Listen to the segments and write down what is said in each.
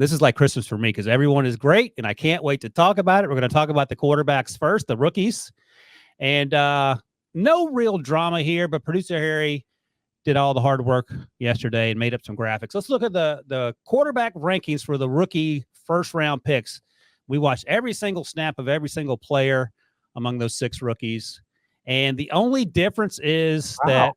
This is like Christmas for me because everyone is great, and I can't wait to talk about it. We're going to talk about the quarterbacks first, the rookies, and no real drama here, but producer Harry did all the hard work yesterday and made up some graphics. Let's look at the quarterback rankings for the rookie first-round picks. We watched every single snap of every single player among those 6 rookies, and the only difference is that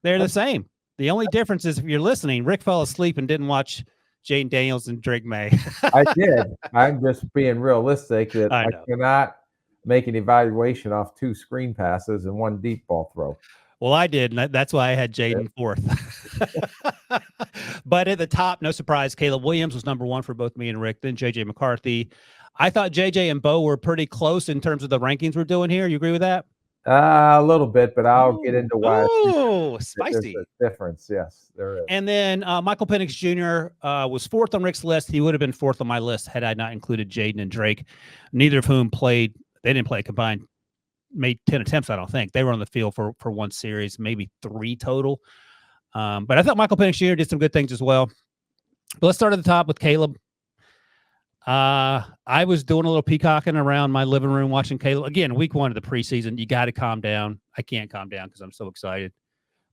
they're the same. The only difference is if you're listening, Rick fell asleep and didn't watch Jaden Daniels and Drake May. I did. I'm just being realistic that I cannot make an evaluation off 2 screen passes and 1 deep ball throw. Well, I did, and that's why I had Jaden fourth. But at the top, no surprise, Caleb Williams was number 1 for both me and Rick, then J.J. McCarthy. I thought J.J. and Bo were pretty close in terms of the rankings we're doing here. You agree with that? A little bit, but I'll get into why. Oh, spicy. There's a difference. Yes, there is. And then Michael Penix Jr. Was 4th on Rick's list. He would have been 4th on my list had I not included Jaden and Drake, neither of whom played. They didn't play combined, made 10 attempts, I don't think. They were on the field for 1 series, maybe 3 total. But I thought Michael Penix Jr. did some good things as well. But let's start at the top with Caleb. I was doing a little peacocking around my living room watching Caleb. Again, week 1 of the preseason, you got to calm down. I can't calm down because I'm so excited.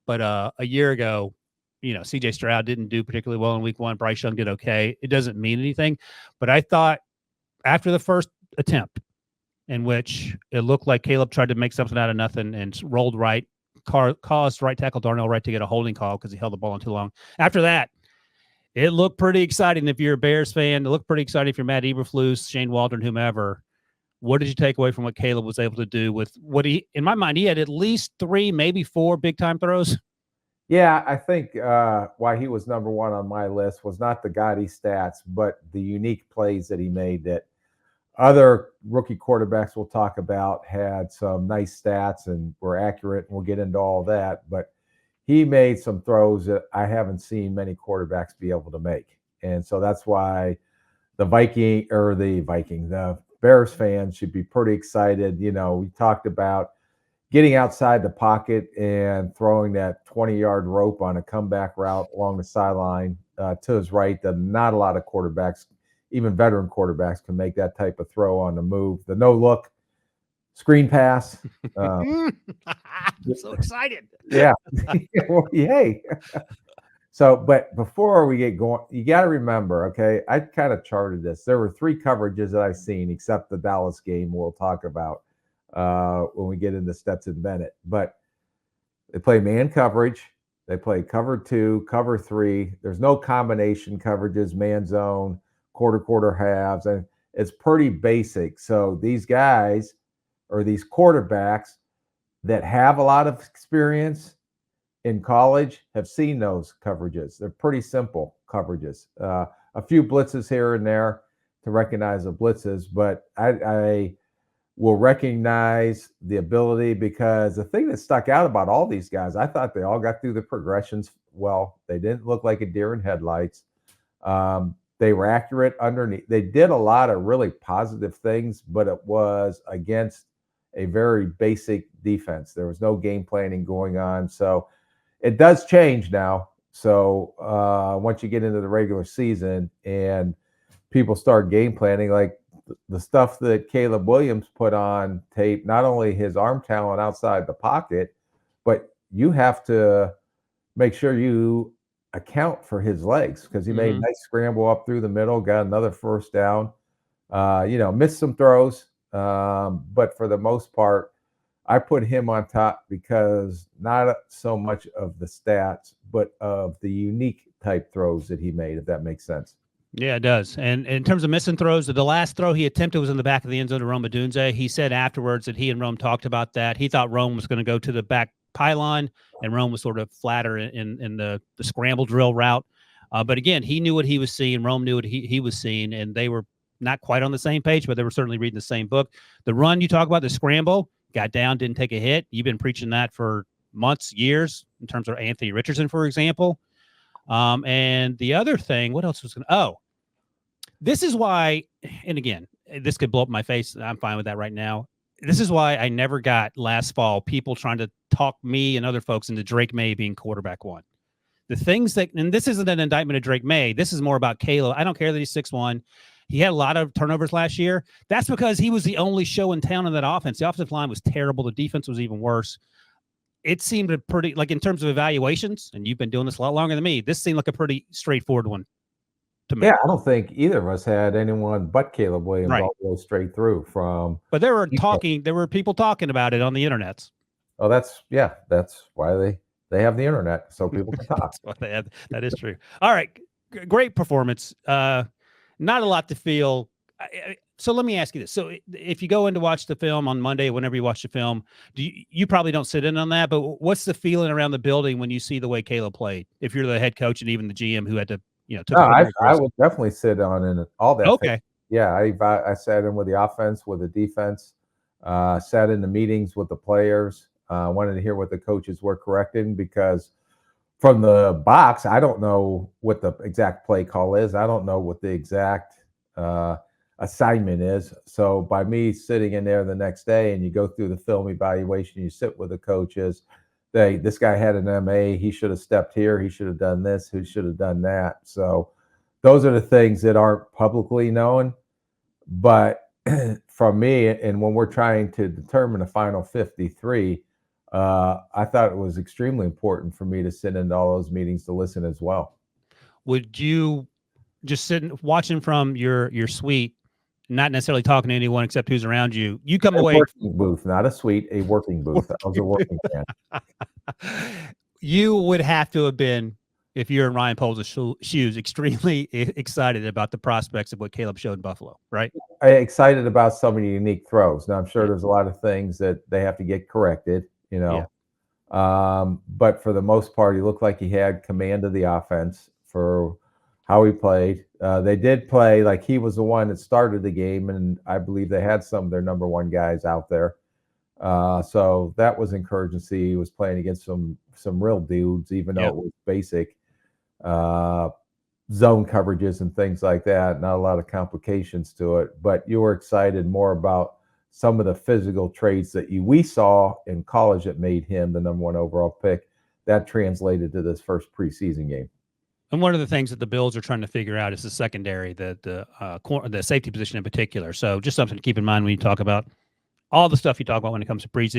But a year ago, C.J. Stroud didn't do particularly well in week 1. Bryce Young did okay. It doesn't mean anything. But I thought after the first attempt in which it looked like Caleb tried to make something out of nothing and rolled right, caused right tackle Darnell Wright to get a holding call because he held the ball on too long. After that, it looked pretty exciting if you're a Bears fan. It looked pretty exciting if you're Matt Eberflus, Shane Waldron, whomever. What did you take away from what Caleb was able to do with what in my mind, he had at least 3, maybe 4 big-time throws? Yeah, I think why he was number 1 on my list was not the gaudy stats, but the unique plays that he made that other rookie quarterbacks we'll talk about had some nice stats and were accurate, and we'll get into all that. But he made some throws that I haven't seen many quarterbacks be able to make. And so that's why the Bears fans should be pretty excited. We talked about getting outside the pocket and throwing that 20-yard rope on a comeback route along the sideline to his right. That not a lot of quarterbacks, even veteran quarterbacks, can make that type of throw on the move. The no-look screen pass. I'm so excited. Yeah. Well, yay. So, but before we get going, you got to remember, okay, I kind of charted this. There were 3 coverages that I've seen, except the Dallas game we'll talk about when we get into Stetson Bennett. But they play man coverage. They play cover 2, cover 3. There's no combination coverages, man zone, quarter halves. And it's pretty basic. So these guys or these quarterbacks that have a lot of experience in college have seen those coverages. They're pretty simple coverages. A few blitzes here and there to recognize the blitzes, but I will recognize the ability, because the thing that stuck out about all these guys, I thought they all got through the progressions well. They didn't look like a deer in headlights. They were accurate underneath. They did a lot of really positive things, but it was against a very basic defense. There was no game planning going on. So it does change now. So once you get into the regular season and people start game planning, like the stuff that Caleb Williams put on tape, not only his arm talent outside the pocket, but you have to make sure you account for his legs, because he made a nice scramble up through the middle, got another first down, missed some throws. But for the most part, I put him on top because not so much of the stats, but of the unique type throws that he made, if that makes sense. Yeah, it does. And in terms of missing throws, the last throw he attempted was in the back of the end zone to Rome Odunze. He said afterwards that he and Rome talked about that. He thought Rome was going to go to the back pylon, and Rome was sort of flatter in the scramble drill route. But again, he knew what he was seeing. Rome knew what he was seeing, and they were not quite on the same page, but they were certainly reading the same book. The run you talk about, the scramble, got down, didn't take a hit. You've been preaching that for months, years, in terms of Anthony Richardson, for example. And the other thing, what else was going to, this is why, and again, this could blow up my face. I'm fine with that right now. This is why I never got last fall people trying to talk me and other folks into Drake May being quarterback 1. The things that, and this isn't an indictment of Drake May. This is more about Caleb. I don't care that he's 6'1". He had a lot of turnovers last year. That's because he was the only show in town in that offense. The offensive line was terrible. The defense was even worse. It seemed a pretty, like in terms of evaluations, and you've been doing this a lot longer than me, this seemed like a pretty straightforward one to me. Yeah, I don't think either of us had anyone but Caleb Williams Right. all the way straight through from. But there were people talking about it on the internets. Oh, that's why they have the internet, so people can talk. That's what they have. That is true. All right. Great performance. Not a lot to feel. So let me ask you this. So if you go in to watch the film on Monday, whenever you watch the film, you probably don't sit in on that, but what's the feeling around the building when you see the way Caleb played? If you're the head coach and even the GM who had to, took I would definitely sit on in all that. Okay. Yeah, I sat in with the offense, with the defense, sat in the meetings with the players, wanted to hear what the coaches were correcting, because from the box, I don't know what the exact play call is. I don't know what the exact assignment is. So by me sitting in there the next day, and you go through the film evaluation, you sit with the coaches, this guy had an MA, he should have stepped here, he should have done this, he should have done that. So those are the things that aren't publicly known. But from me, and when we're trying to determine the final 53, I thought it was extremely important for me to sit into all those meetings to listen as well. Would you just sit watching from your suite, not necessarily talking to anyone except who's around you? You come away. Working booth, not a suite, a working booth. I was a working man. You would have to have been, if you're in Ryan Poles' shoes, extremely excited about the prospects of what Caleb showed in Buffalo, right? Excited about so many unique throws. Now, I'm sure there's a lot of things that they have to get corrected, but for the most part, he looked like he had command of the offense for how he played. They did play like he was the one that started the game, and I believe they had some of their number one guys out there. So that was encouraging to see. He was playing against some real dudes, even though it was basic zone coverages and things like that. Not a lot of complications to it, but you were excited more about some of the physical traits that we saw in college that made him the number one overall pick. That translated to this first preseason game. And one of the things that the Bills are trying to figure out is the secondary, the safety position in particular. So just something to keep in mind when you talk about all the stuff you talk about when it comes to preseason.